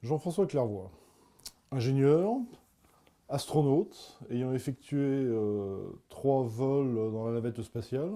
Jean-François Clairvoy, ingénieur, astronaute, ayant effectué 3 vols dans la navette spatiale.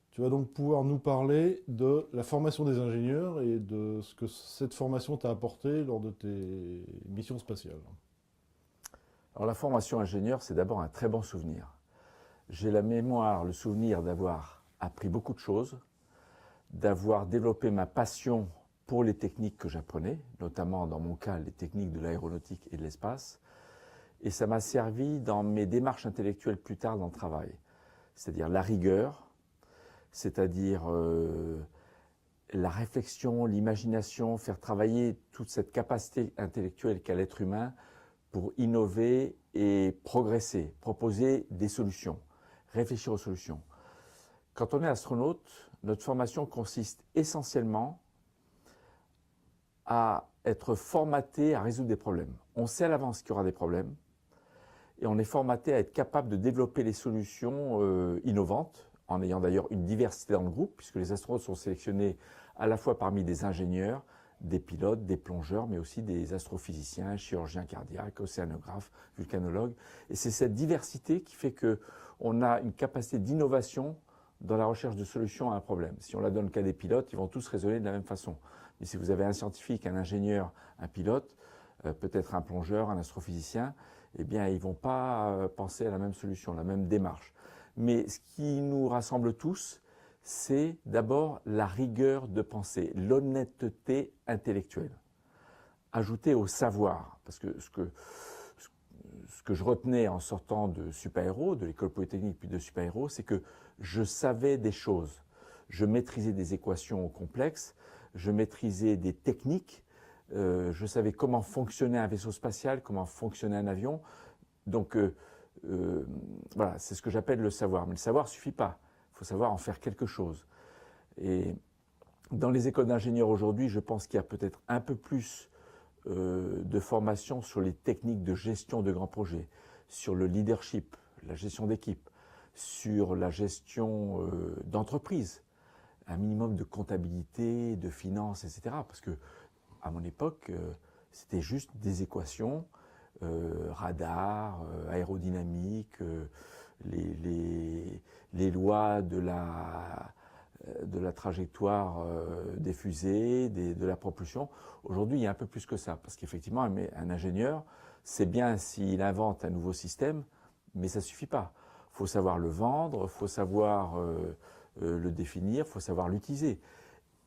Tu vas donc pouvoir nous parler de la formation des ingénieurs et de ce que cette formation t'a apporté lors de tes missions spatiales. Alors la formation ingénieur, c'est d'abord un très bon souvenir. J'ai la mémoire, le souvenir d'avoir appris beaucoup de choses, d'avoir développé ma passion pour les techniques que j'apprenais, notamment dans mon cas les techniques de l'aéronautique et de l'espace, et ça m'a servi dans mes démarches intellectuelles plus tard dans le travail, c'est-à-dire la rigueur, c'est-à-dire la réflexion, l'imagination, faire travailler toute cette capacité intellectuelle qu'a l'être humain pour innover et progresser, proposer des solutions, réfléchir aux solutions. Quand on est astronaute, notre formation consiste essentiellement à être formaté à résoudre des problèmes. On sait à l'avance qu'il y aura des problèmes et on est formaté à être capable de développer les solutions innovantes, en ayant d'ailleurs une diversité dans le groupe, puisque les astronautes sont sélectionnés à la fois parmi des ingénieurs, des pilotes, des plongeurs, mais aussi des astrophysiciens, chirurgiens cardiaques, océanographes, vulcanologues. Et c'est cette diversité qui fait qu'on a une capacité d'innovation dans la recherche de solutions à un problème. Si on la donne qu'à des pilotes, ils vont tous raisonner de la même façon. Mais si vous avez un scientifique, un ingénieur, un pilote, peut-être un plongeur, un astrophysicien, eh bien, ils ne vont pas penser à la même solution, la même démarche. Mais ce qui nous rassemble tous, c'est d'abord la rigueur de pensée, l'honnêteté intellectuelle, ajoutée au savoir. Parce que ce que je retenais en sortant de Super-Héros, de l'école polytechnique puis de Super-Héros, c'est que je savais des choses. Je maîtrisais des équations complexes, je maîtrisais des techniques, je savais comment fonctionnait un vaisseau spatial, comment fonctionnait un avion. Donc voilà, c'est ce que j'appelle le savoir. Mais le savoir ne suffit pas. Il faut savoir en faire quelque chose. Et dans les écoles d'ingénieurs aujourd'hui, je pense qu'il y a peut-être un peu plus de formation sur les techniques de gestion de grands projets, sur le leadership, la gestion d'équipe, sur la gestion d'entreprise, un minimum de comptabilité, de finances, etc. Parce que à mon époque, c'était juste des équations, radar, aérodynamique, les lois de la trajectoire des fusées, de la propulsion. Aujourd'hui, il y a un peu plus que ça, parce qu'effectivement, un ingénieur, c'est bien s'il invente un nouveau système, mais ça ne suffit pas. Il faut savoir le vendre, il faut savoir le définir, il faut savoir l'utiliser.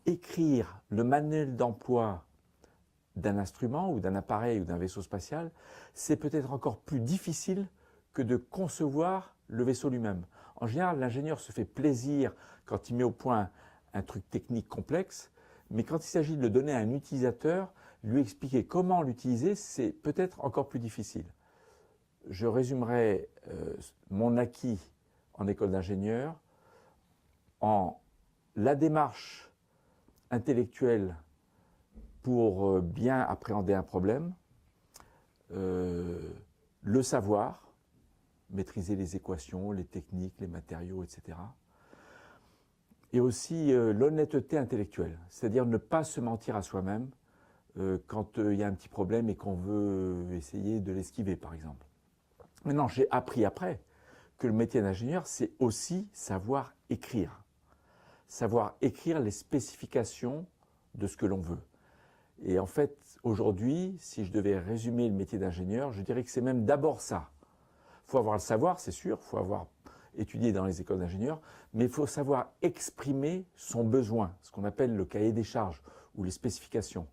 Écrire le manuel d'emploi d'un instrument ou d'un appareil ou d'un vaisseau spatial, c'est peut-être encore plus difficile que de concevoir le vaisseau lui-même. En général, l'ingénieur se fait plaisir quand il met au point un truc technique complexe, mais quand il s'agit de le donner à un utilisateur, lui expliquer comment l'utiliser, c'est peut-être encore plus difficile. Je résumerai mon acquis en école d'ingénieur en la démarche intellectuelle pour bien appréhender un problème, le savoir, maîtriser les équations, les techniques, les matériaux, etc. Et aussi l'honnêteté intellectuelle, c'est-à-dire ne pas se mentir à soi-même quand il y a un petit problème et qu'on veut essayer de l'esquiver, par exemple. Maintenant, j'ai appris après que le métier d'ingénieur, c'est aussi savoir écrire. Savoir écrire les spécifications de ce que l'on veut. Et en fait, aujourd'hui, si je devais résumer le métier d'ingénieur, je dirais que c'est même d'abord ça. Il faut avoir le savoir, c'est sûr, il faut avoir étudié dans les écoles d'ingénieurs, mais il faut savoir exprimer son besoin, ce qu'on appelle le cahier des charges ou les spécifications,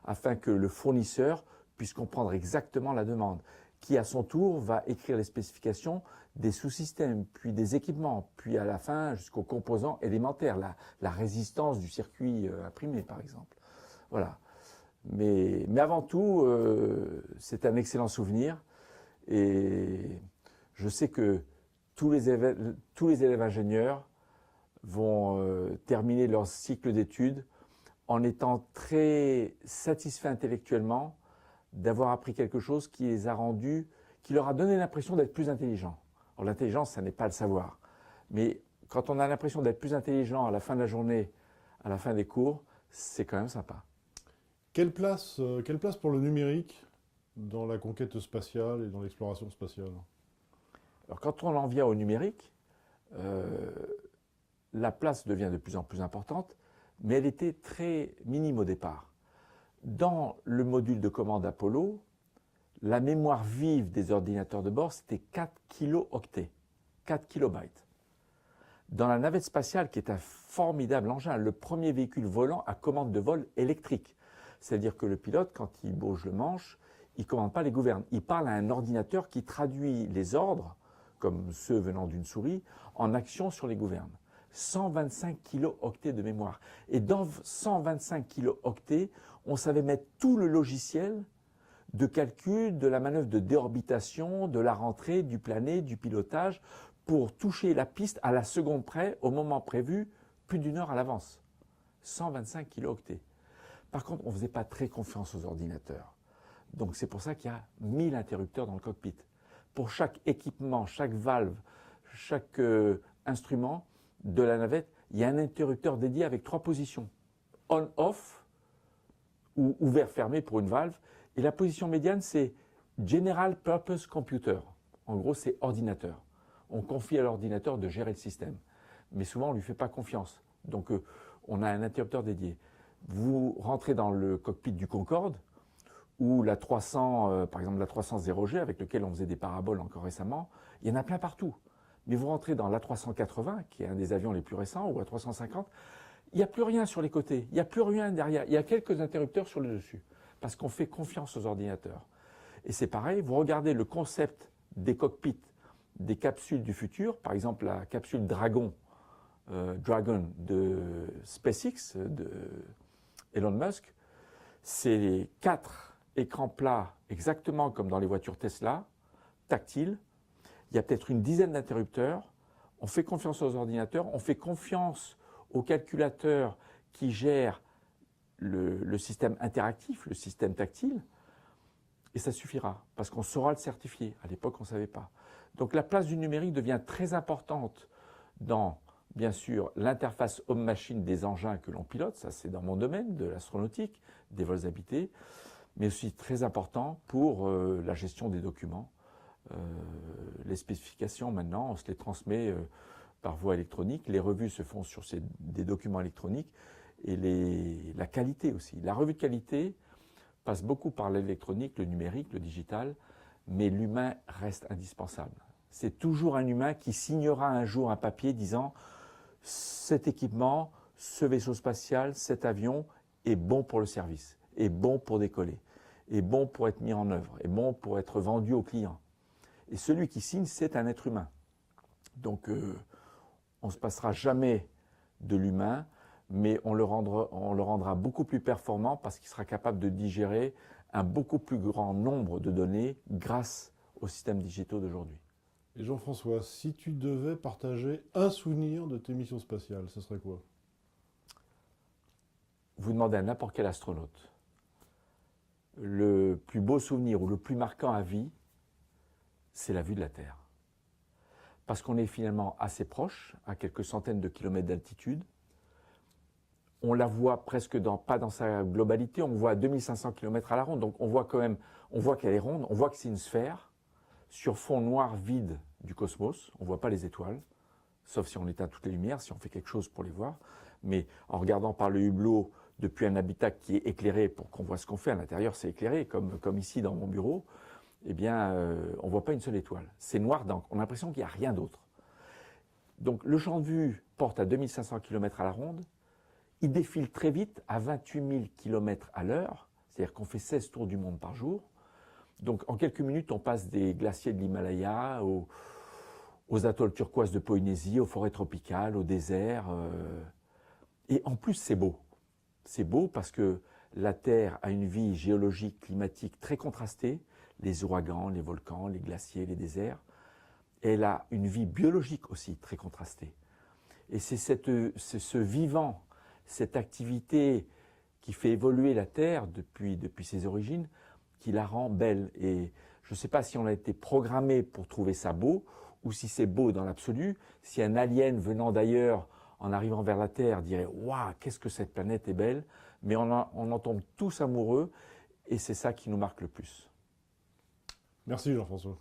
afin que le fournisseur puisse comprendre exactement la demande, qui à son tour va écrire les spécifications des sous-systèmes, puis des équipements, puis à la fin jusqu'aux composants élémentaires, la résistance du circuit imprimé par exemple. Voilà. Mais avant tout, c'est un excellent souvenir et je sais que tous les élèves ingénieurs vont terminer leur cycle d'études en étant très satisfaits intellectuellement d'avoir appris quelque chose qui les a rendus, qui leur a donné l'impression d'être plus intelligents. Alors l'intelligence, ça n'est pas le savoir. Mais quand on a l'impression d'être plus intelligent à la fin de la journée, à la fin des cours, c'est quand même sympa. Quelle place pour le numérique dans la conquête spatiale et dans l'exploration spatiale? Alors quand on en vient au numérique, la place devient de plus en plus importante, mais elle était très minime au départ. Dans le module de commande Apollo, la mémoire vive des ordinateurs de bord, c'était 4 kilo-octets, 4 kilobytes. Dans la navette spatiale, qui est un formidable engin, le premier véhicule volant à commande de vol électrique, c'est-à-dire que le pilote, quand il bouge le manche, il ne commande pas les gouvernes. Il parle à un ordinateur qui traduit les ordres, comme ceux venant d'une souris, en action sur les gouvernes. 125 kilo-octets de mémoire. Et dans 125 kilo-octets, on savait mettre tout le logiciel de calcul de la manœuvre de déorbitation, de la rentrée, du plané, du pilotage, pour toucher la piste à la seconde près, au moment prévu, plus d'une heure à l'avance. 125 kilo-octets. Par contre, on ne faisait pas très confiance aux ordinateurs. Donc c'est pour ça qu'il y a 1000 interrupteurs dans le cockpit. Pour chaque équipement, chaque valve, chaque instrument de la navette, il y a un interrupteur dédié avec 3 positions. On-off, ou ouvert-fermé pour une valve. Et la position médiane, c'est General Purpose Computer. En gros, c'est ordinateur. On confie à l'ordinateur de gérer le système. Mais souvent, on ne lui fait pas confiance. Donc, on a un interrupteur dédié. Vous rentrez dans le cockpit du Concorde, ou la 300, par exemple la 300 0G, avec lequel on faisait des paraboles encore récemment, il y en a plein partout. Mais vous rentrez dans l'A380, qui est un des avions les plus récents, ou l'A350, il n'y a plus rien sur les côtés, il n'y a plus rien derrière, il y a quelques interrupteurs sur le dessus, parce qu'on fait confiance aux ordinateurs. Et c'est pareil, vous regardez le concept des cockpits, des capsules du futur, par exemple la capsule Dragon de SpaceX, de Elon Musk, c'est 4 écrans plats, exactement comme dans les voitures Tesla, tactiles. Il y a peut-être une dizaine d'interrupteurs. On fait confiance aux ordinateurs, on fait confiance aux calculateurs qui gèrent le système interactif, le système tactile, et ça suffira, parce qu'on saura le certifier. À l'époque, on ne savait pas. Donc la place du numérique devient très importante dans, bien sûr, l'interface homme-machine des engins que l'on pilote, ça c'est dans mon domaine, de l'astronautique, des vols habités, mais aussi très important pour la gestion des documents. Les spécifications, maintenant, on se les transmet par voie électronique. Les revues se font sur des documents électroniques et la qualité aussi. La revue de qualité passe beaucoup par l'électronique, le numérique, le digital, mais l'humain reste indispensable. C'est toujours un humain qui signera un jour un papier disant « cet équipement, ce vaisseau spatial, cet avion est bon pour le service, est bon pour décoller, est bon pour être mis en œuvre, est bon pour être vendu au client ». Et celui qui signe, c'est un être humain. Donc, on ne se passera jamais de l'humain, mais on le rendra beaucoup plus performant parce qu'il sera capable de digérer un beaucoup plus grand nombre de données grâce aux systèmes digitaux d'aujourd'hui. Et Jean-François, si tu devais partager un souvenir de tes missions spatiales, ce serait quoi? Vous demandez à n'importe quel astronaute. Le plus beau souvenir ou le plus marquant à vie, c'est la vue de la Terre. Parce qu'on est finalement assez proche, à quelques centaines de kilomètres d'altitude. On la voit presque pas dans sa globalité, on voit à 2500 km à la ronde. Donc on voit quand même, on voit qu'elle est ronde, on voit que c'est une sphère sur fond noir vide du cosmos. On ne voit pas les étoiles, sauf si on éteint toutes les lumières, si on fait quelque chose pour les voir. Mais en regardant par le hublot depuis un habitat qui est éclairé pour qu'on voit ce qu'on fait à l'intérieur, c'est éclairé, comme ici dans mon bureau, eh bien, on ne voit pas une seule étoile. C'est noir d'encre. On a l'impression qu'il n'y a rien d'autre. Donc, le champ de vue porte à 2500 km à la ronde. Il défile très vite à 28 000 km à l'heure. C'est-à-dire qu'on fait 16 tours du monde par jour. Donc, en quelques minutes, on passe des glaciers de l'Himalaya aux atolls turquoises de Polynésie, aux forêts tropicales, au désert. Et en plus, c'est beau. C'est beau parce que la Terre a une vie géologique, climatique très contrastée. Les ouragans, les volcans, les glaciers, les déserts. Elle a une vie biologique aussi très contrastée. Et c'est ce vivant, cette activité qui fait évoluer la Terre depuis ses origines, qui la rend belle. Et je ne sais pas si on a été programmé pour trouver ça beau, ou si c'est beau dans l'absolu, si un alien venant d'ailleurs en arrivant vers la Terre, diraient « Waouh, qu'est-ce que cette planète est belle !» Mais on en tombe tous amoureux et c'est ça qui nous marque le plus. Merci Jean-François.